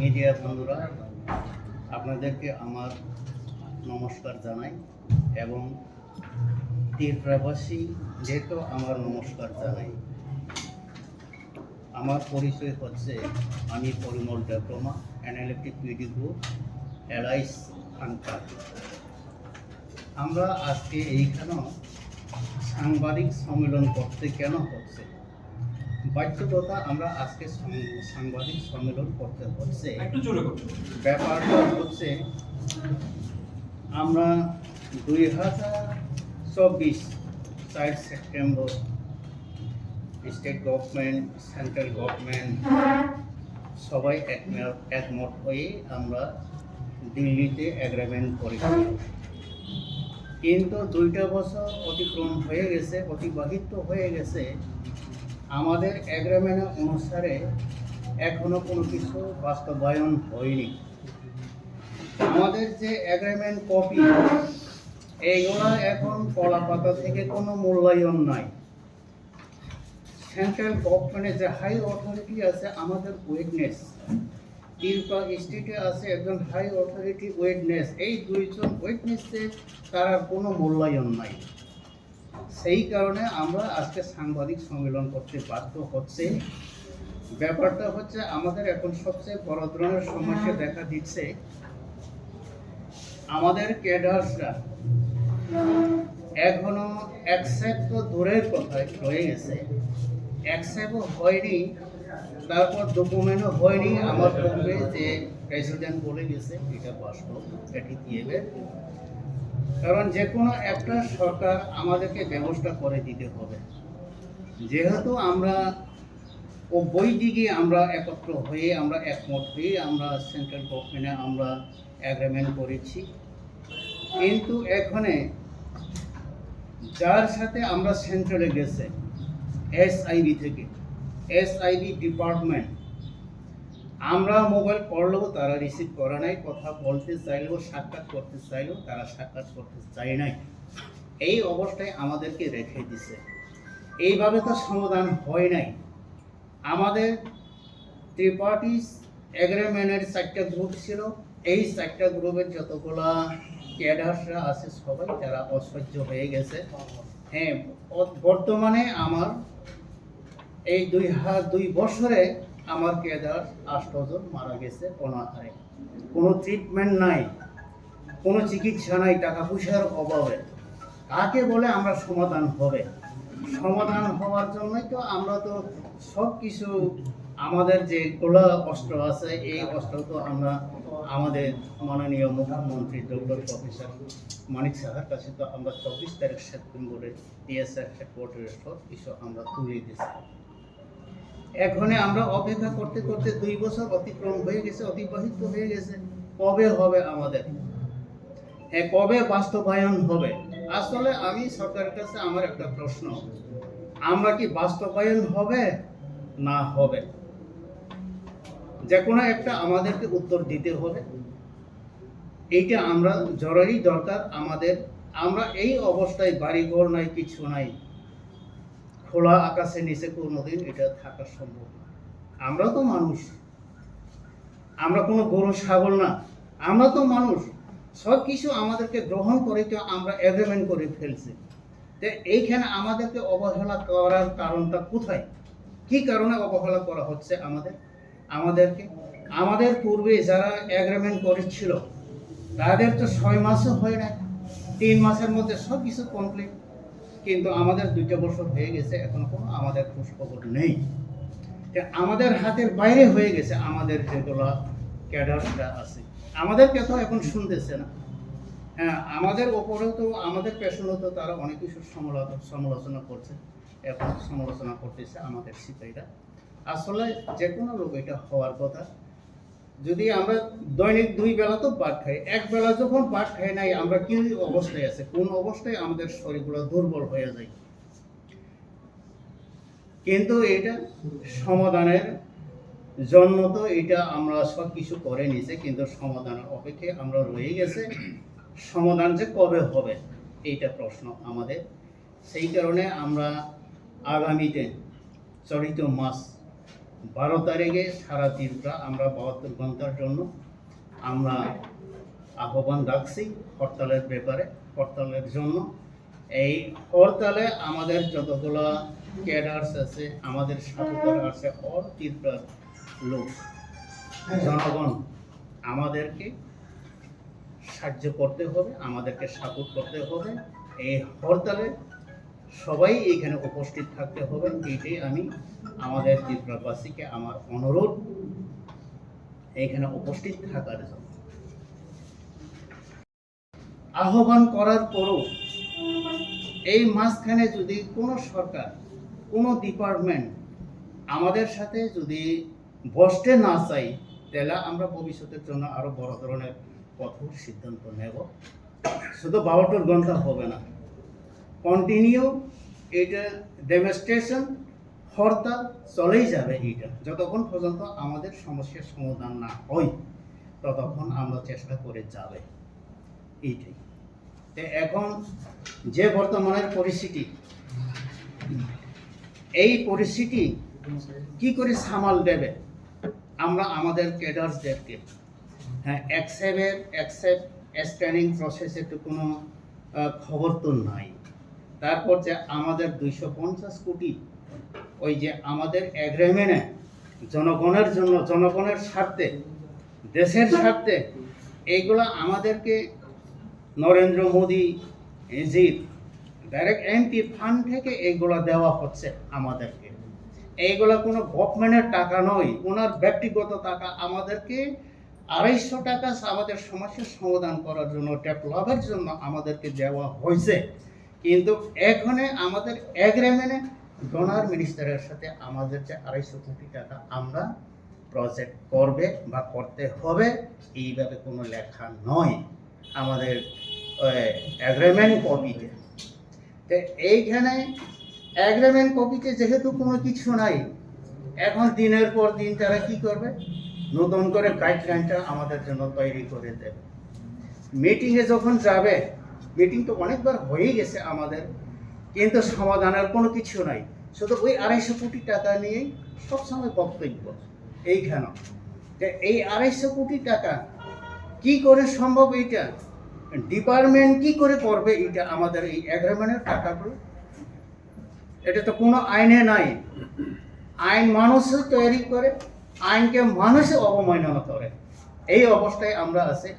Media বন্ধুরা, আপনাদেরকে আমার নমস্কার জানাই এবং তীরপ্রাবাসীদেরকেও আমার নমস্কার জানাই। আমার পরিচয় হচ্ছে, আমি Parimal diploma analytic PD group এলাইস আনকার। আমরা আজকে এইখানেও সাংবাদিক সম্মেলন করতে কেন হচ্ছে, বাধ্যকতা আমরা আজকে সাংবাদিক সম্মেলন করতে হচ্ছে। ব্যাপারটা হচ্ছে, আমরা 2024 4 September state government, central government সবাই একমত হয়ে আমরা দিল্লিতে এগ্রিমেন্ট করেছি। কিন্তু 2টা বছর অতিবাহিত হয়ে গেছে, আমাদের এগ্রিমেন্ট অনুসারে এখনো কোনো কিছু বাস্তবায়ন হয়নি। আমাদের যে এগ্রিমেন্ট কপি, এইগুলা এখন কলাপাতা থেকে কোনো মূল্যায়ন নাই। সেন্ট্রাল গভর্নমেন্টের যে হাই অথরিটি আছে, আমাদের উইটনেস, তিলকা স্টেটে আছে একজন হাই অথরিটি উইটনেস, এই দুইজন উইটনেসের তার কোনো মূল্যায়ন নাই। সেই কারণে আমরা আজকে সাংবাদিক সম্মেলন করতে বাধ্য হচ্ছে। ব্যাপারটা হচ্ছে, আমাদের এখন সবচেয়ে বড় ধরনের সমস্যা দেখা দিচ্ছে, আমাদের ক্যাডার্সরা এখনো অ্যাকসেপ্ট তো দূরের কথায় রয়ে গেছে, অ্যাকসেপ্টও হয়নি, তারপর ডকুমেন্টও হয়নি। আমার পূর্বে যে প্রেসিডেন্ট বলে গেছে এটা বাস্তব, এটি দিয়ে, কারণ যে কোনো একটা সরকার আমাদেরকে ব্যবস্থা করে দিতে হবে। যেহেতু আমরা বই দিকে আমরা একত্র হয়ে, আমরা একমত হয়ে আমরা সেন্ট্রাল গভর্নমেন্টে আমরা এগ্রিমেন্ট করেছি, কিন্তু এখানে যার সাথে আমরা সেন্ট্রালে গেছে এসআইবি থেকে, এসআইবি ডিপার্টমেন্ট, আমরা মোবাইল করলেও তারা রিসিভ করে নাই, কথা বলতে চাইলেও, সাক্ষাৎ করতে চাইলেও তারা সাক্ষাৎ করতে চায় নাই। এই অবস্থায় আমাদেরকে রেখে দিছে। এইভাবে তো সমাধান হয় নাই। আমাদের ত্রিপার্টিস এগ্রিমেন্টের 4টা গ্রুপ ছিল, এই 4টা গ্রুপের যতগুলা ক্যাডার্সরা আছে সবাই তারা অসহ্য হয়ে গেছে। হ্যাঁ, বর্তমানে আমার এই 2 বছরে আমার ক্যাডার 8 জন মারা গেছে অনাহারে, কোনো ট্রিটমেন্ট নাই, কোনো চিকিৎসা নাই, টাকা পয়সার অভাবে। কাকে বলে আমরা সমাধান হবে? সমাধান হওয়ার জন্যই তো আমরা তো সব কিছু, আমাদের যে গোলা অস্ত্র আছে, এই অস্ত্র তো আমরা আমাদের মাননীয় মুখ্যমন্ত্রী ডক্টর প্রফেসর মানিক সাহার কাছে তো আমরা 24 তারিখ সেপ্টেম্বরে টিএসআর হেডকোয়ার্টারে সব কিছু আমরা তুলে দিয়েছি। এখন আমরা অপেক্ষা করতে করতে 2 বছর অতিবাহিত হয়ে গেছে। কবে হবে আমাদের, কবে বাস্তবায়ন হবে? আসলে আমি সরকারের কাছে আমার একটা প্রশ্ন, আমরা কি বাস্তবায়ন হবে না হবে, যে কোনো একটা আমাদেরকে উত্তর দিতে হবে। এইটা আমরা জরুরি দরকার আমাদের। আমরা এই অবস্থায়, বাড়িঘর নাই, কিছু নাই, খোলা আকাশের নিচে কোনোদিন এটা থাকা সম্ভব না। আমরা তো মানুষ, আমরা কোনো গরু ছাগল না, আমরা তো মানুষ। সব কিছু আমাদেরকে গ্রহণ করে তো আমরা এগ্রিমেন্ট করে ফেলছি। তো এইখানে আমাদেরকে অবহেলা করার কারণটা কোথায়? কি কারণে অবহেলা করা হচ্ছে আমাদেরকে? আমাদের পূর্বে যারা এগ্রিমেন্ট করেছিল তাদের তো 6 মাসও হয় না, 3 মাসের মধ্যে সব কিছু কমপ্লিট। কিন্তু আমাদের 2টা বছর হয়ে গেছে, এখন কোনো আমাদের খোঁজ খবর নেই। আমাদের হাতের বাইরে হয়ে গেছে। আমাদের যেগুলো ক্যাডার্সরা আছে, আমাদেরকে তো এখন শুনতেছে না। হ্যাঁ, আমাদের ওপরেও তো, আমাদের পেছনেও তো তারা অনেক কিছু সমালোচনা করছে, এখন সমালোচনা করতেছে আমাদের সিপাহীরা। আসলে যে কোনো লোক এটা হওয়ার কথা। যদি আমরা দৈনিক 2 বেলা তো পাট খাই, 1 বেলা যখন পাট খাই নাই, আমরা কি অবস্থায় আছে, কোন অবস্থায় আমাদের শরীরগুলো দুর্বল হয়ে যায়। কিন্তু এটা সমাধানের জন্য তো এটা আমরা সব কিছু করে নিছে, কিন্তু সমাধানের অপেক্ষায় আমরা রয়ে গেছে। সমাধান যে কবে হবে এইটা প্রশ্ন আমাদের। সেই কারণে আমরা আগামীতে চলিত মাস 12 তারিখে সারা ত্রিপুরা আমরা 72 ঘন্টার জন্য আমরা আহ্বান রাখছি হরতালের ব্যাপারে, হরতালের জন্য। এই হরতালে আমাদের যতগুলো ক্যাডার্স আছে, আমাদের সাথীরা আছে, অল ত্রিপুরার লোক জনগণ আমাদেরকে সাহায্য করতে হবে, আমাদেরকে সাপোর্ট করতে হবে। এই হরতালে সবাই এখানে উপস্থিত থাকতে হবে। এইটাই আমি আমাদের ত্রিপুরাবাসীকে আমার অনুরোধ, এখানে উপস্থিত থাকার জন্য। আহ্বান করার পরও এই মাঝখানে যদি কোনো সরকার, কোনো ডিপার্টমেন্ট আমাদের সাথে যদি বসতে না চাই, তাহলে আমরা ভবিষ্যতের জন্য আরো বড় ধরনের কঠোর সিদ্ধান্ত নেব। শুধু 72 ঘন্টা হবে না, কন্টিনিউ এটা ডেমনস্ট্রেশন, হরতাল চলেই যাবে। এইটা যতক্ষণ পর্যন্ত আমাদের সমস্যার সমাধান না হয় ততক্ষণ আমরা চেষ্টা করে যাবে। এইটাই এখন যে বর্তমানের পরিস্থিতি, এই পরিস্থিতি কি করে সামাল দেবে, আমরা আমাদের ক্যাডার্সদেরকে অ্যাকসেপ্ট ট্রেনিং প্রসেসে তো কোনো খবর তো নাই। তারপর যে আমাদের 250 কোটি ওই যে আমাদের এগ্রিমেন্টে জনগণের জন্য, জনগণের স্বার্থে, দেশের স্বার্থে, এইগুলো আমাদেরকে নরেন্দ্র মোদী জির ডাইরেক্ট এমপি ফান্ড থেকে এইগুলো দেওয়া হচ্ছে আমাদেরকে। এইগুলো কোনো গভর্নমেন্টের টাকা নয়, ওনার ব্যক্তিগত টাকা। আমাদেরকে 250 টাকা আমাদের সমস্যার সমাধান করার জন্য, ডেভেলপের জন্য আমাদেরকে দেওয়া হয়েছে। কিন্তু এখানে আমাদের এগ্রিমেন্টে ডোনার মিনিস্টারের সাথে আমাদের যে 250 কোটি টাকা আমরা প্রজেক্ট করবে বা করতে হবে, এইভাবে কোনো লেখা নয় আমাদের এগ্রিমেন্ট কপিতে। তো এইখানে এগ্রিমেন্ট কপিতে যেহেতু কোনো কিছু নাই, এখন দিনের পর দিন তারা কি করবে, নতুন করে গাইডলাইনটা আমাদের জন্য তৈরি করে দেবে। মিটিংয়ে যখন যাবে, মিটিং তো অনেকবার হয়েই গেছে আমাদের, কিন্তু সমাধানের কোনো কিছু নাই। শুধু ওই 250 কোটি টাকা নিয়েই সবসময় বক্তব্য। এইখানে এই 250 কোটি টাকা কি করে সম্ভব, এইটা ডিপার্টমেন্ট কি করে করবে, এটা আমাদের এই এগ্রিমেন্টের টাকাগুলো? এটা তো কোনো আইনে নাই। আইন মানুষই তৈরি করে, আইনকে মানুষই অবমাননা করে। এই অবস্থায় আমরা আছি।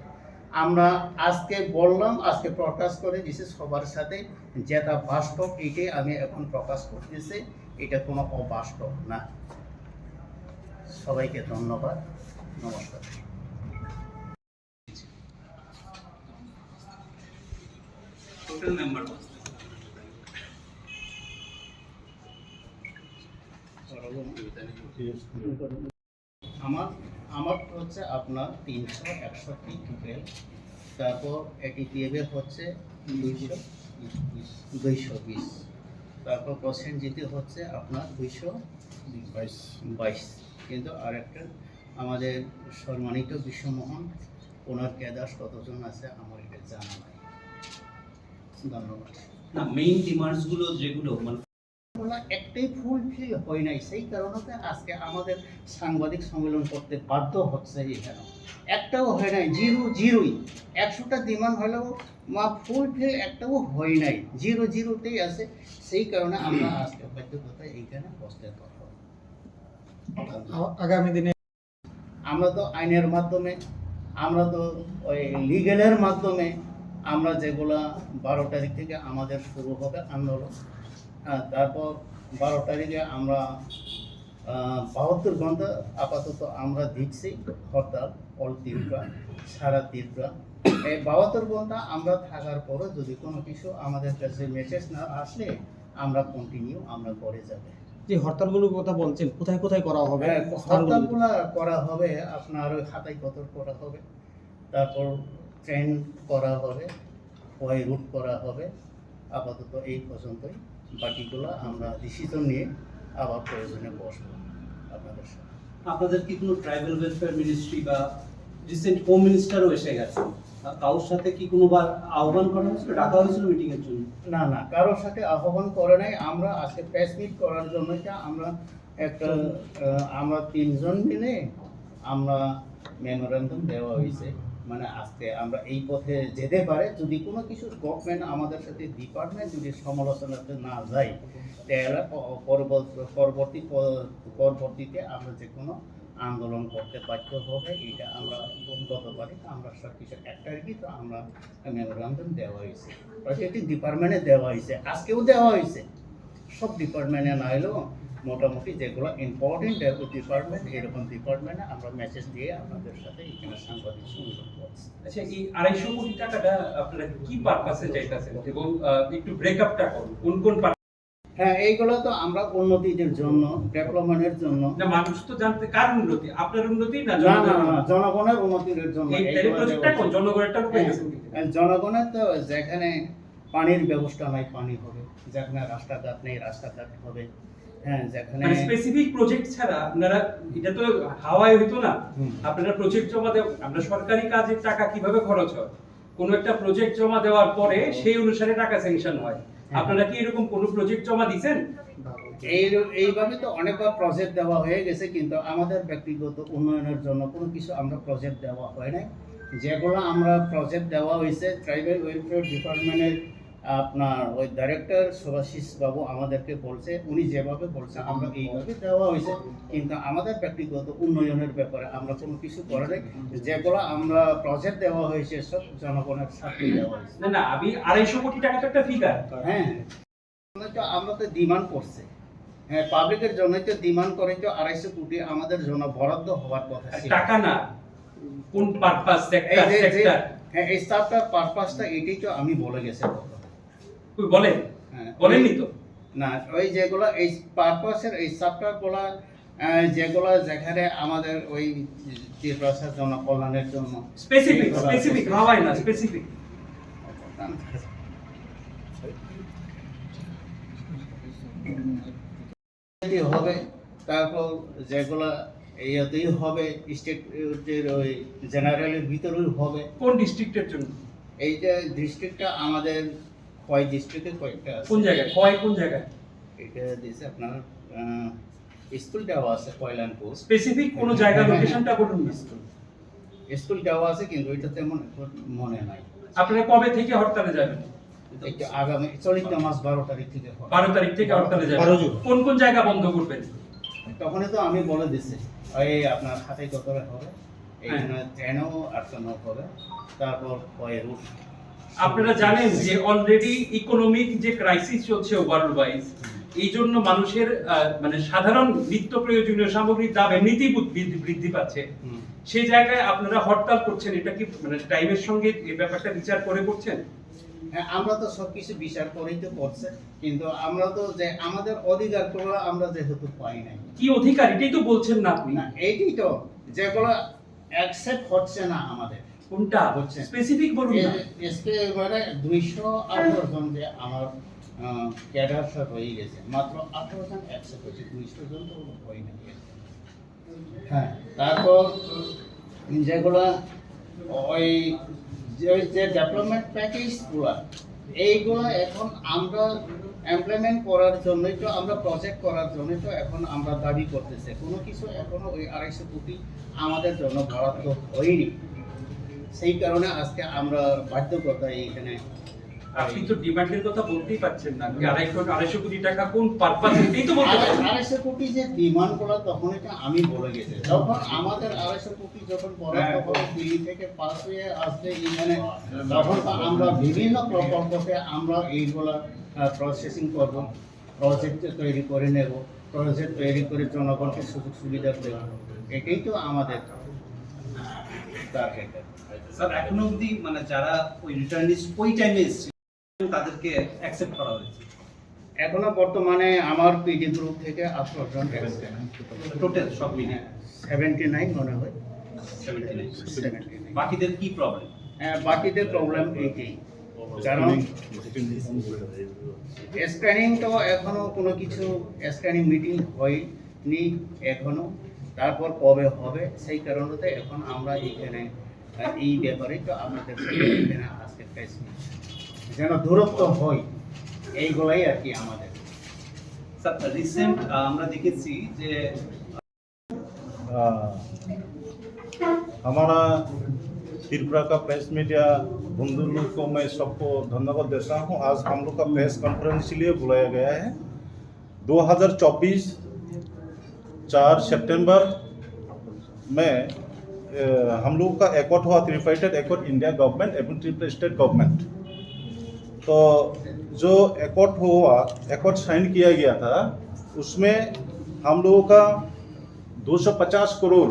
আমরা আজকে বললাম, আজকে প্রকাশ করে দিছি সবার সাথে, যেটা বাস্তব এটাই আমি এখন প্রকাশ করতেছি, এটা কোনো অবাস্তব না। সবাইকে ধন্যবাদ, নমস্কার। টোটাল মেম্বার আমার হচ্ছে আপনার 361 টোটাল। তারপর এটিপিএফের হচ্ছে 220, তারপর পার্সেন্ট জিতে হচ্ছে আপনার 222। কিন্তু আরেকটা আমাদের সম্মানিত বিশ্বমোহন, ওনার ক্যাডার্স কতজন আছে আমার এটা জানা নাই। ধন্যবাদ। না, মেইন ডিমান্ডস গুলো যেগুলো মানে একটাই ফুলফিল হয় নাই, সেই কারণে আজকে আমাদের সাংবাদিক সম্মেলন করতে বাধ্য হচ্ছে। এখানে একটাও হয় নাই, জিরোই। 100টা ডিমান্ড হলেও ফুলফিল একটাও হয় নাই, জিরোতেই আছে। সেই কারণে আমরা আজকে বাধ্যকতায় এইখানে বসতে পারবো। আগামী দিনে আমরা তো আইনের মাধ্যমে, আমরা তো ওই লিগেলের মাধ্যমে আমরা যেগুলা 12 তারিখ থেকে আমাদের শুরু হবে আন্দোলন। তারপর 12 তারিখে আমরা 72 ঘন্টা আপাতত আমরা দিচ্ছি হরতাল, অল ত্রিপুরা, সারা ত্রিপুরা। এই 72 ঘন্টা আমরা থাকার পরও যদি কোনো কিছু আমাদের কাছে মেসেজ না আসলে আমরা কন্টিনিউ আমরা করে যাবে। যে হরতালগুলোর কথা বলছেন, কোথায় কোথায় করা হবে? হরতালগুলো করা হবে আপনার ওই হাতাই কতর করা হবে, তারপর ট্রেন করা হবে, ওয়াই রুট করা হবে। আপাতত এই পর্যন্তই, বাকিগুলো আমরা ডিসিশন নিয়ে আবার প্রয়োজনে বসবো আপনাদের সাথে। আপনাদের কি কোনো ট্রাইবাল ওয়েলফেয়ার মিনিস্ট্রি বা রিসেন্ট হোম মিনিস্টারও এসে গেছে, কারোর সাথে কি কোনোবার আহ্বান করা হয়েছিল, ডাকা হয়েছিল মিটিং এর জন্য? না, কারোর সাথে আহ্বান করে নাই। আমরা আজকে প্রেস মিট করার জন্য আমরা একটা আমরা 3 জন মিলে আমরা মেমোরান্ডাম দেওয়া হয়েছে, মানে আজকে আমরা এই পথে যেতে পারে যদি কোনো কিছু গভর্নমেন্ট আমাদের সাথে ডিপার্টমেন্ট যদি সমালোচনাতে না যায় তাহলে পরবর্তীতে আমরা যে কোনো আন্দোলন করতে বাধ্য হবে। এটা আমরা গতবারে আমরা সব কিছু 1 তারিখে তো আমরা মেমোরান্ডাম দেওয়া হয়েছে, প্রত্যেকটি ডিপার্টমেন্টে দেওয়া হয়েছে, আজকেও দেওয়া হয়েছে। সব ডিপার্টমেন্টে না হলেও মোটামুটি যেগুলো ইম্পর্টেন্ট ডিপার্টমেন্ট এরকম ডিপার্টমেন্টে আমরা মেসেজ দিয়ে আপনাদের সাথে এখানে সাংবাদিক সংযোগ করছি। আচ্ছা, এই 250 কোটি টাকাটা আপনারা কি পারপাসে চাইতেছেন এবং একটু ব্রেকআপটা করুন কোন কোন হ্যাঁ, এইগুলো তো আমরা উন্নতির জন্য, ডেভেলপমেন্টের জন্য। না, মানুষ তো জানতে কার উন্নতি, আপনার উন্নতি না না না না, জনগণের উন্নতির জন্য। এই এইগুলো প্রজেক্টটা কোন জনগণেরটা হ্যাঁ, পেয়েছেন কি? জনগণের তো যেখানে পানির ব্যবস্থা নাই পানি হবে, যেখানে রাস্তাঘাট নেই রাস্তাঘাট হবে, হ্যাঁ যেখানে মানে স্পেসিফিক প্রজেক্ট ছাড়া আপনারা এটা তো হাওয়ায় হইতো না। হুম। আপনারা প্রজেক্ট জমা দেন, আমরা সরকারি কাজের টাকা কিভাবে খরচ হয়, কোন একটা প্রজেক্ট জমা দেওয়ার পরে সেই অনুসারে টাকা স্যাংশন হয়। আপনারা কি এরকম কোন প্রজেক্ট জমা দিবেন? এইভাবে তো অনেকবার প্রজেক্ট দেওয়া হয়ে গেছে, কিন্তু আমাদের ব্যক্তিগত উন্নয়নের জন্য কোনো কিছু আমরা প্রজেক্ট দেওয়া হয় নাই। যেগুলো আমরা প্রজেক্ট দেওয়া হয়েছে ট্রাইবাল ওয়েলফেয়ার ডিপার্টমেন্টের আপনার ওই ডাইরেক্টর সুভাশিস বাবু আমাদেরকে বলছে, উনি যেভাবে বলছে আমরা এইভাবে দেওয়া হয়েছে, কিন্তু আমাদের ব্যক্তিগত উন্নয়নের ব্যাপারে আমরা কোনো কিছু করে নাই। যেগুলো আমরা প্রজেক্ট দেওয়া হয়েছে সব জনগণের সাথে দেওয়া হয়েছে। না না, আমি 250 কোটি টাকা তো একটা ফিগার। হ্যাঁ, আমরা তো ডিমান্ড করছে, হ্যাঁ পাবলিকের জন্য তো ডিমান্ড করে তো 250 কোটি আমাদের জন্য বরাদ্দ হওয়ার কথা ছিল। টাকা না, কোন পারপাস সেক্টর এই যে সেক্টর হ্যাঁ এই স্টাফটার পারপাসটা এটাই তো আমি বলে গেছে কথা। কই বলেন? হ্যাঁ, বলেননি তো। না ওই যেগুলো এই পারপাসের এই স্টাফটারগুলো যেগুলো যেখানে আমাদের ওই যে প্রশাসন জনকল্যাণের জন্য স্পেসিফিক হাওয়াই না, স্পেসিফিক হবে, তারপর যেগুলো এইতেই হবে স্টেটের ওই জেনারেলের ভিতরেই হবে। কোন ডিস্ট্রিক্টের জন্য? এই যে ডিস্ট্রিক্টটা আমাদের কয় ডিস্ট্রিক্টে কয়েকটা আছে। কোন জায়গায় কয় কোন জায়গায়? এটা দিয়েছে আপনার স্কুল দেওয়া আছে কয়লানপুর। স্পেসিফিক কোন জায়গা লোকেশনটা বলুন না। স্কুল দেওয়া আছে কিন্তু এটা তেমন মনে নাই। আপনারা কবে থেকে হরতালে যাবেন? এটা আগামী চলিত মাস 12 তারিখ থেকে হবে। 12 তারিখ থেকে হরতালে 12 যাবেন। জুন। কোন কোন জায়গা বন্ধ করবেন? তখনই তো আমি বলে দিছি এই আপনার খাতাই কতরে হবে, এইখানে ট্রেনও আটকানো হবে, তারপর রুট। আপনারা জানেন যে অলরেডি ইকোনমিক যে ক্রাইসিস চলছে ওয়ার্ল্ড ওয়াইজ, এই জন্য মানুষের মানে সাধারণ নিত্য প্রয়োজনীয় সামগ্রীর দাম এমনিতেই বৃদ্ধি পাচ্ছে। সেই জায়গায় আপনারা হরতাল করছেন, এটা কি মানে টাইমের সঙ্গে এই ব্যাপারটা বিচার করে করছেন? হ্যাঁ, আমরা তো সবকিছু বিচার করেই তো করছে, কিন্তু আমরা তো যে আমাদের অধিকারগুলো আমরা যেহেতু পাই নাই। কি অধিকার এটাই তো বলছেন না আপনি। না এইটাই তো যেগুলো অ্যাকসেপ্ট হচ্ছে না আমাদের। কোনটা বুঝছেন। স্পেসিফিক বলুন না। এসকে এবারে 218 জন যে আমার ক্যাডার সব হয়ে গেছে, মাত্র 18 জন অ্যাকসেপ্ট হয়েছে, 200 জন তো হয়ে না। হ্যাঁ, তারপর যেগুলো ওই যে ডেভেলপমেন্ট প্যাকেজগুলো এইগুলো এখন আমরা ইমপ্লিমেন্ট করার জন্যই তো আমরা প্রজেক্ট করার জন্যই তো এখন আমরা দাবি করতেছে, কোনো কিছু এখনো ওই 250 কোটি আমাদের জন্য বরাদ্দ হয়নি। সেই কারণে আজকে আমরা বাধ্যকতা এইখানে। আপনি তো ডিমান্ডের কথা বলতেই পারছেন না। 250 কোটি টাকা কোন পারপাস এটাই তো বলতে পারছেন। 250 কোটি যে ডিমান্ড করা তখন এটা আমি বলে গেছি, যখন আমাদের 250 কোটি যখন বরাদ্দ হবে দিল্লি থেকে পাস হয়ে আসবে এখানে, তখন তো আমরা বিভিন্ন প্রকল্পতে আমরা এইগুলা প্রসেসিং করব, প্রজেক্ট তৈরি করে নেব, প্রজেক্ট তৈরি করে জনগণকে সুযোগ সুবিধা দেব, এটাই তো আমাদের টার্গেট। স্যার এখনো অবধি মানে যারা ওই রিটার্নিস্ট ওই টাইমে এসেছিল তাদেরকে অ্যাকসেপ্ট করা হয়েছে এখনো বর্তমানে আমার পিডি গ্রুপ থেকে 18 জন টোটাল সব মিলিয়ে 79 মনে হয়। 79 বাকিদের কি প্রবলেম? বাকিদের প্রবলেম এইটাই, কারণ স্ক্যানিং তো এখনো কোনো কিছু স্ক্যানিং মিটিং হয়নি এখনো, তারপর কবে হবে সেই কারণে এখন আমরা এইখানে এই ব্যাপারে তো আমাদের এখানে আজকে যেন দূরত্ব হয়, এইগুলাই আর কি আমাদের। স্যার রিসেন্ট আমরা দেখেছি যে आ, हमारा त्रिपुरा का प्रेस मीडिया बंधु लोग को मैं सबको धन्यवाद देता हूं। आज हम लोग का प्रेस कॉन्फ्रेंस इसलिए बुलाया गया है 2024 4 सितंबर में हम लोग का एकॉर्ड हुआ ट्रिपाइटेड एकॉर्ड इंडिया गवर्नमेंट एवं त्रिपुरा स्टेट गवर्नमेंट। तो जो एकॉर्ड हुआ एकॉर्ड साइन किया गया था उसमें हम लोगों का 250 करोड़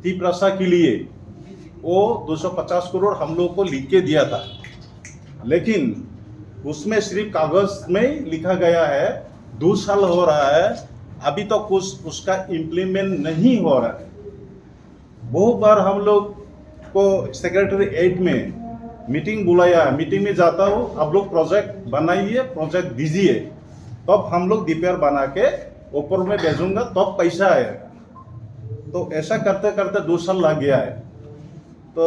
त्रिपुरा के लिए वो 250 करोड़ हम लोग को लिख के दिया था, लेकिन उसमें सिर्फ कागज में लिखा गया है 2 साल हो रहा है, अभी तो कुछ उसका इम्प्लीमेंट नहीं हो रहा है। बहुत बार हम लोग को सेक्रेटरीएट में मीटिंग बुलाया, मीटिंग में जाता हूँ, आप लोग प्रोजेक्ट बनाइए, प्रोजेक्ट दीजिए, तब हम लोग डीपीआर बना के ऊपर में भेजूंगा तब पैसा आएगा। तो ऐसा करते करते 2 साल लग गया है। तो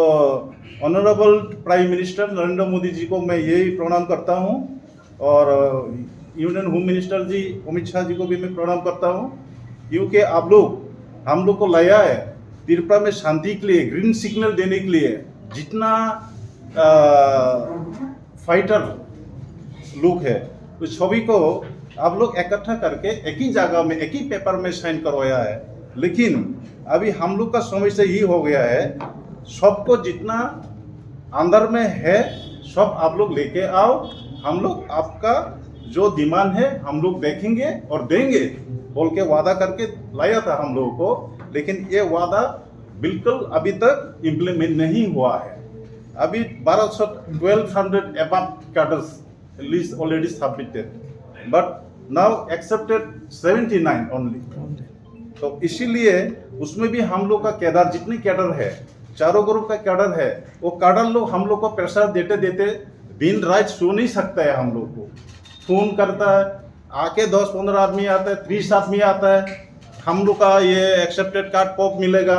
honourable prime minister Narendra Modi ji को मैं यही प्रणाम करता हूँ और union home minister ji Amit Shah ji को भी मैं प्रणाम करता हूँ, क्योंकि आप लोग हम लोग को लाया है त्रिपुरा में शांति के लिए, ग्रीन सिग्नल देने के लिए। जितना फाइटर लोग है उस सभी को आप लोग इकट्ठा करके एक ही जगह में एक ही पेपर में साइन करवाया है, लेकिन अभी हम लोग का समस्या ये हो गया है, सबको जितना अंदर में है सब आप लोग लेके आओ, हम लोग आपका जो डिमांड है हम लोग देखेंगे और देंगे बोल के वादा करके लाया था हम लोगों को, लेकिन ये वादा बिल्कुल अभी तक इम्प्लीमेंट नहीं हुआ है। अभी 1200 above cadres list already submitted, but now accepted 79 only। तो इसीलिए उसमें भी हम लोग का कैडर, जितने कैडर है, चारों ग्रुप का कैडर है, वो कैडर लोग हम लोग को प्रेशर देते देते दिन रात सो नहीं सकता है। हम लोग को फोन करता है, आके 10-15 आदमी आता है, 30 आदमी आता है, हम लोग का ये एक्सेप्टेड कार्ड कब मिलेगा,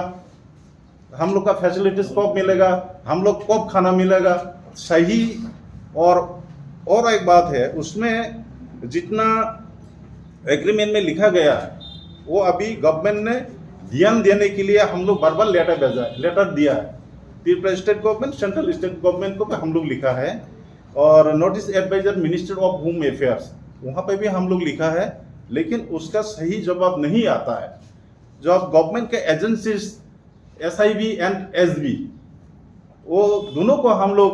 हम लोग का फैसिलिटीज कब मिलेगा, हम लोग कब खाना मिलेगा सही। और एक बात है, उसमें जितना एग्रीमेंट में लिखा गया है वो अभी गवर्नमेंट ने ध्यान देने के लिए हम लोग बार लेटर दिया है। Tripura state government, central state government को भी हम लोग लिखा है, और notice adviser minister of home affairs वहाँ पे भी हम लोग लिखा है, लेकिन उसका सही जवाब नहीं आता है। जब गवर्नमेंट के एजेंसीज SIB एंड SB वो दोनों को हम लोग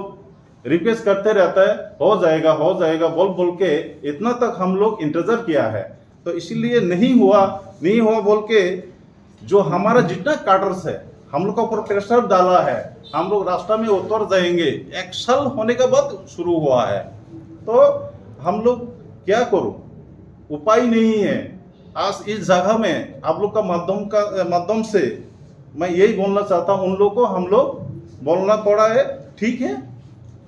रिक्वेस्ट करते रहता है, हो जाएगा बोल के इतना तक हम लोग इंतजार किया है। तो इसीलिए नहीं हुआ बोल के जो हमारा जितना कार्डर्स है हम लोग का ऊपर प्रेशर डाला है, हम लोग रास्ता में उतर जाएंगे। 1 साल होने के बाद शुरू हुआ है, तो हम लोग क्या करूं, उपाय नहीं है। आज इस जगह में आप लोग का माध्यम से मैं यही बोलना चाहता हूं, उन लोग को हम लोग बोलना पड़ा है, ठीक है,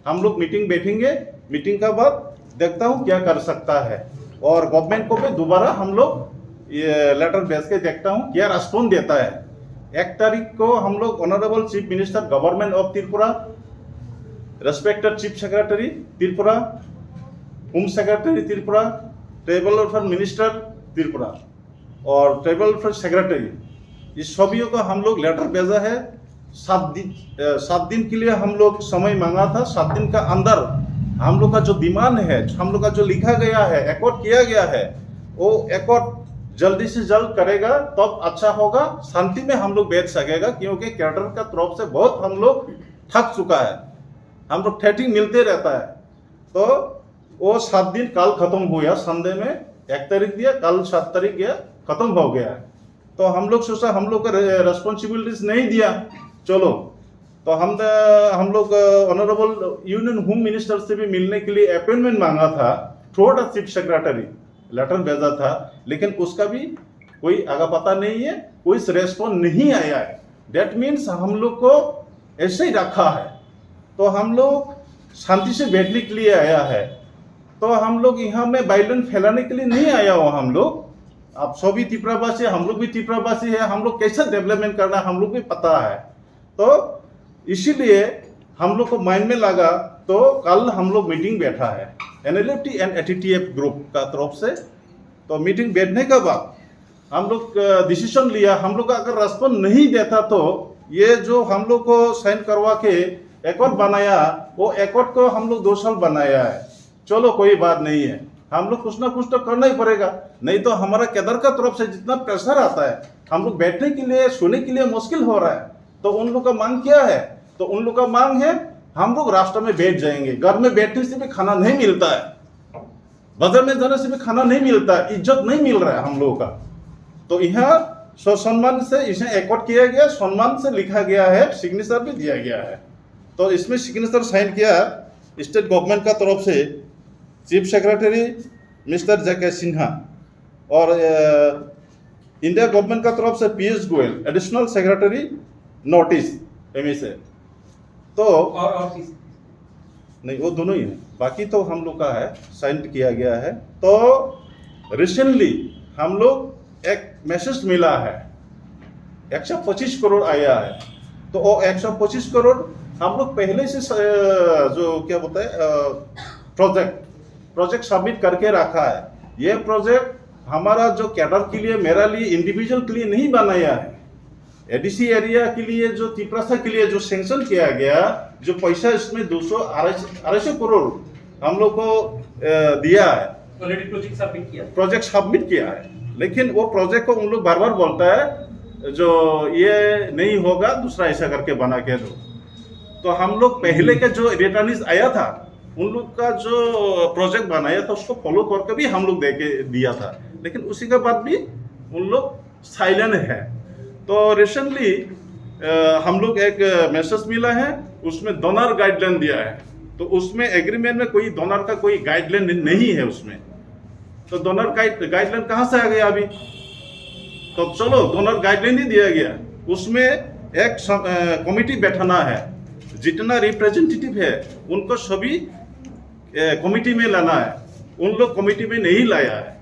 हम लोग मीटिंग बैठेंगे, मीटिंग का बाद देखता हूं क्या कर सकता है, और गवर्नमेंट को भी दोबारा हम लोग ये लेटर भेज के देखता हूं क्या रेस्पॉन्स देता है। 1 तारीख को हम लोग honourable chief minister government of Tripura, respected chief secretary Tripura, home secretary Tripura, tribal welfare minister Tripura और ट्राइबल वेलफेयर सेक्रेटरी, इस सभी को हम लोग लेटर भेजा है। 7 दिन के लिए हम लोग समय मांगा था। 7 दिन का अंदर हम लोग का जो डिमांड है, हम लोग का जो लिखा गया है, एकॉर्ड किया गया है, वो एकॉर्ड जल्दी से जल्द करेगा तब अच्छा होगा, शांति में हम लोग बैठ सकेगा, क्योंकि कैडर का तरफ से बहुत हम लोग थक चुका है, हम लोग थ्रेटिंग मिलते रहता है। तो वो 7 दिन कल खत्म हो गया, संडे में 1 तारीख दिया, कल 7 तारीख गया, खत्म हो गया है। तो हम लोग सोचा हम लोग का रेस्पॉन्सिबिलिटीज नहीं दिया, चलो तो हम लोग ऑनरेबल यूनियन होम मिनिस्टर से भी मिलने के लिए अपॉइंटमेंट मांगा था, through the chief secretary letter भेजा था, लेकिन उसका भी कोई आगा पता नहीं है, कोई रेस्पॉन्स नहीं आया है। दैट मीन्स हम लोग को ऐसे ही रखा है। तो हम लोग शांति से बैठने के लिए आया है, तो हम लोग यहाँ में वायलेंस फैलाने के लिए नहीं आया हो। हम लोग आप सभी त्रिपुरावासी, हम लोग भी त्रिपुरावासी है, हम लोग कैसे डेवलपमेंट करना है हम लोग भी पता है। तो इसीलिए हम लोग को माइंड में लगा, तो कल हम लोग मीटिंग बैठा है NLFT एंड ATTF ग्रुप का तरफ से, तो मीटिंग बैठने के बाद हम लोग डिसीजन लिया, हम लोग का अगर रेस्पॉन्स नहीं देता तो ये जो हम लोग को साइन करवा के एकॉर्ड बनाया, वो एकॉर्ड को हम लोग 2 साल बनाया है। चलो कोई बात नहीं है, हम लोग कुछ ना कुछ तो करना ही पड़ेगा, नहीं तो हमारा केडर का तरफ से जितना प्रेशर आता है, हम लोग बैठने के लिए सोने के लिए मुश्किल हो रहा है। तो उन लोग का मांग क्या है? तो उन लोग का मांग है हम लोग राष्ट्र में बैठ जाएंगे। घर में बैठने से भी खाना नहीं मिलता है, बाजार में जाने से भी खाना नहीं मिलता है, इज्जत नहीं मिल रहा है हम लोगों का। तो यहाँ सम्मान से इसे एकॉर्ड किया गया, सम्मान से लिखा गया है, सिग्नेचर भी दिया गया है। तो इसमें सिग्नेचर साइन किया स्टेट गवर्नमेंट का तरफ से chief secretary mister JK. Sinha और इंडिया गवर्नमेंट का तरफ से Piyush Goyal additional secretary north east MSA. तो और किस नहीं, वो दोनों ही है, बाकी तो हम लोग का है, साइन किया गया है। तो रिसेंटली हम लोग एक मैसेज मिला है, 125 करोड़ आया है। तो वो 125 करोड़ हम लोग पहले से जो क्या बोलते हैं प्रोजेक्ट सबमिट करके रखा है। ये प्रोजेक्ट हमारा जो कैडर के लिए, मेरा लिए, इंडिविजुअल के लिए नहीं बनाया है। एडीसी एरिया के लिए जो तिपरासा के लिए जो सेंक्शन किया गया, जो पैसा इसमें 200-250 करोड़ हम लोग को दिया है, ऑलरेडी प्रोजेक्ट सबमिट किया है। लेकिन वो प्रोजेक्ट को उन लोग बार बार बोलता है जो ये नहीं होगा, दूसरा ऐसा करके बना के दो। तो हम लोग पहले के जो रिटर्निस आया था, उन लोग का जो प्रोजेक्ट बनाया था उसको फॉलो करके भी हम लोग दे के दिया था, लेकिन उसी के बाद भी उन लोग साइलेंट है। तो रिसेंटली हम लोग एक मैसेज मिला है, उसमें डोनर गाइडलाइन दिया है। तो उसमें एग्रीमेंट में कोई डोनर का कोई गाइडलाइन नहीं है उसमें। तो डोनर गाइडलाइन कहाँ से आ गया अभी? तो चलो डोनर गाइडलाइन ही दिया गया, उसमें एक कमिटी बैठाना है, जितना रिप्रेजेंटेटिव है उनको सभी कमिटी में लाना है। उन लोग कमिटी में नहीं लाया है,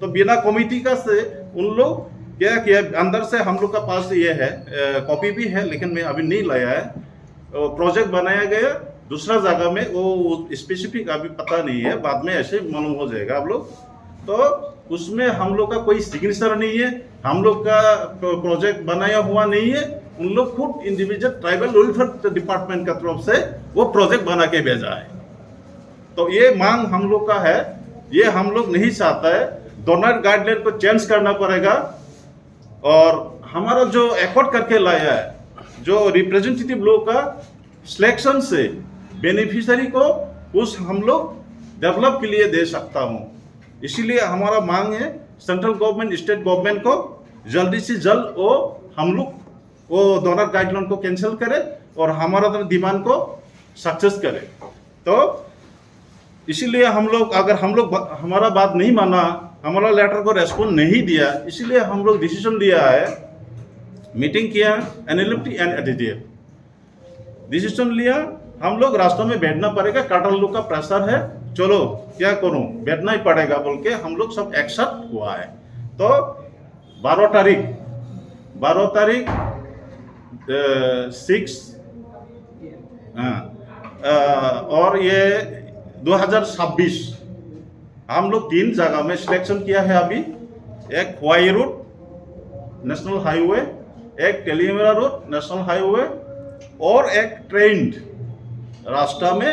तो बिना कमिटी का से उन लोग क्या किया, अंदर से हम लोग का पास ये है, कॉपी भी है, लेकिन मैं अभी नहीं लाया है। प्रोजेक्ट बनाया गया दूसरा जगह में, वो स्पेसिफिक अभी पता नहीं है, बाद में ऐसे मालूम हो जाएगा आप लोग। तो उसमें हम लोग का कोई सिग्नेचर नहीं है, हम लोग का प्रोजेक्ट बनाया हुआ नहीं है। उन लोग खुद इंडिविजुअल ट्राइबल वेलफेयर डिपार्टमेंट का तरफ से वो प्रोजेक्ट बना के भेजा है। तो ये मांग हम लोग का है, ये हम लोग नहीं चाहता है। डोनर गाइडलाइन को चेंज करना पड़ेगा, और हमारा जो एफर्ट करके लाया है, जो रिप्रेजेंटेटिव लोग का सिलेक्शन से बेनिफिशियरी को उस हम लोग डेवलप के लिए दे सकता हूँ। इसीलिए हमारा मांग है सेंट्रल गवर्नमेंट, स्टेट गवर्नमेंट को जल्दी से जल्द वो हम लोग वो डोनर गाइडलाइन को कैंसिल करे और हमारा डिमांड को सक्सेस करे। तो इसीलिए हम लोग, अगर हम लोग हमारा बात नहीं माना, हमारा लेटर को रेस्पॉन्ड नहीं दिया, इसीलिए हम लोग डिसीजन लिया है, मीटिंग किया, एनएलएफटी एंड एडीडीएफ डिसीजन लिया, हम लोग रास्ते में बैठना पड़ेगा, काटल लोग का प्रेशर है, चलो क्या करूं, बैठना ही पड़ेगा बोल के हम लोग सब एक्सेप्ट हुआ है। तो 12 तारीख 6 और ये 2026 हम लोग 3 जगह में सिलेक्शन किया है अभी। एक हुआई रोड नेशनल हाईवे, एक टेलीमेरा रोड नेशनल हाईवे, और एक ट्रेन रास्ता में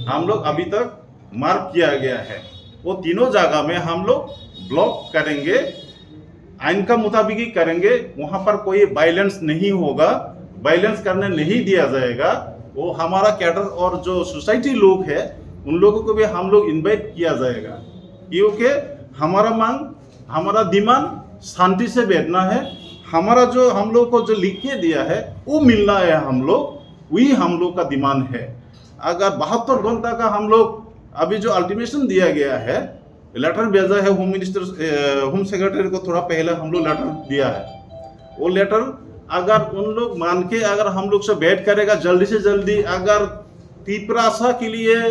हम लोग अभी तक मार्क किया गया है। वो तीनों जगह में हम लोग ब्लॉक करेंगे, आइन का मुताबिक ही करेंगे, वहाँ पर कोई वायलेंस नहीं होगा, वायलेंस करने नहीं दिया जाएगा। वो हमारा कैडर और जो सोसाइटी लोग हैं उन लोगों को भी हम लोग इनवाइट किया जाएगा, क्योंकि हमारा मांग, हमारा डिमांड शांति से बैठना है। हमारा जो हम लोग को जो लिख के दिया है वो मिलना है, हम लोग वही हम लोग का डिमांड है। अगर 72 घंटा का हम लोग अभी जो अल्टीमेशन दिया गया है, लेटर भेजा है होम मिनिस्टर, होम सेक्रेटरी को थोड़ा पहले हम लोग लेटर दिया है, वो लेटर अगर उन लोग मान के अगर हम लोग से बैठ करेगा जल्दी से जल्दी, अगर तिपरासा के लिए,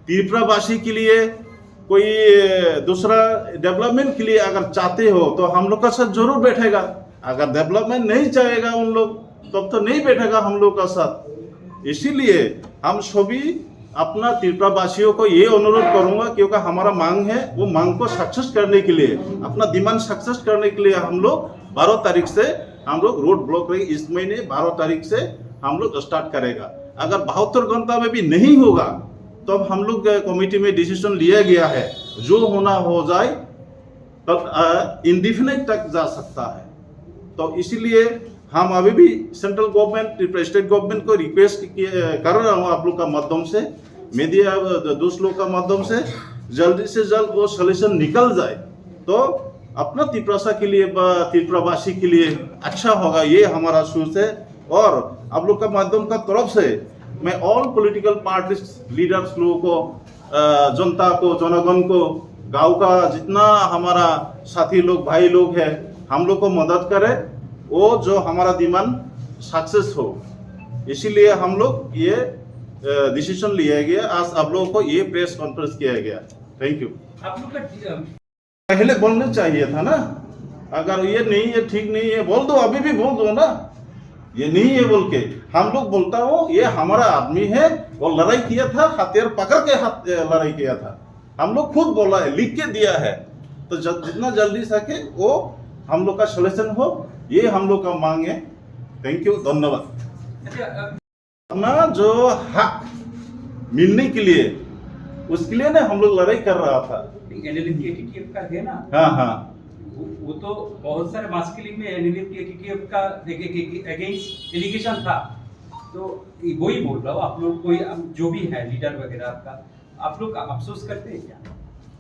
तिपरावासी के लिए कोई दूसरा डेवलपमेंट के लिए अगर चाहते हो तो हम लोग का साथ जरूर बैठेगा। अगर डेवलपमेंट नहीं चाहेगा उन लोग तब तो नहीं बैठेगा हम लोग का साथ। इसीलिए हम सभी अपना त्रिपुरा वासियों को ये अनुरोध करूंगा क्योंकि हमारा मांग है, वो मांग को सक्सेस करने के लिए, अपना डिमांड सक्सेस करने के लिए हम लोग 12 तारीख से हम लोग रोड ब्लॉक रहेगी। इस महीने 12 तारीख से हम लोग स्टार्ट करेगा। अगर 72 घंटा में भी नहीं होगा तो अब हम लोग कमेटी में डिसीजन लिया गया है, जो होना हो जाए, तब इंडिफिनिट तक जा सकता है। तो इसीलिए हम अभी भी सेंट्रल गवर्नमेंट, स्टेट गवर्नमेंट को रिक्वेस्ट कर रहा हूँ आप लोग का माध्यम से, मीडिया दोस्त लोग का माध्यम से, जल्दी से जल्द वो सोल्यूशन निकल जाए तो अपना त्रिपुरा के लिए, त्रिपुरावासी के लिए अच्छा होगा, ये हमारा सोच है। और आप लोग का माध्यम का तरफ से मैं ऑल पॉलिटिकल पार्टीज लीडर्स लोगों को, जनता को, जनगण को, गांव का जितना हमारा साथी लोग, भाई लोग हैं, हम लोग को मदद करें, वो जो हमारा डिमांड सक्सेस हो। इसीलिए हम लोग ये डिसीजन लिया गया, आज आप लोगों को ये प्रेस कॉन्फ्रेंस किया गया। Thank you. आप लोग का पहले बोलना चाहिए था ना, अगर ये नहीं है, ठीक नहीं है, बोल दो, अभी भी बोल दो ना, ये नहीं है बोल के। हम लोग बोलता हो ये हमारा आदमी है, वो लड़ाई किया था, हथियार पकड़ के हाथ लड़ाई किया था, हम लोग खुद बोला है, लिख के दिया है। तो जितना जल्दी सके वो हम लोग का सोल्यूशन हो, ये हम लोग का मांग है। थैंक यू, धन्यवाद। अपना जो हक मिलने के लिए, उसके लिए ना हम लोग लड़ाई कर रहा था। एनएलएफ एटीटीएफ का है ना, हाँ हाँ, वो तो बहुत सारे मास किलिंग में एनएलएफ एटीटीएफ का अगेंस्ट एलिगेशन था। तो वही बोल रहा हूँ, आप लोग कोई जो भी है लीडर वगैरह आपका, आप लोग अफसोस करते हैं क्या?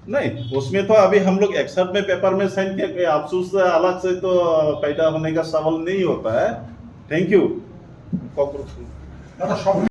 नहीं, उसमें तो अभी हम लोग एक्सेप्ट में पेपर में साइन किया, अफसोस से अलग से तो पैदा होने का सवाल नहीं होता है। Thank you.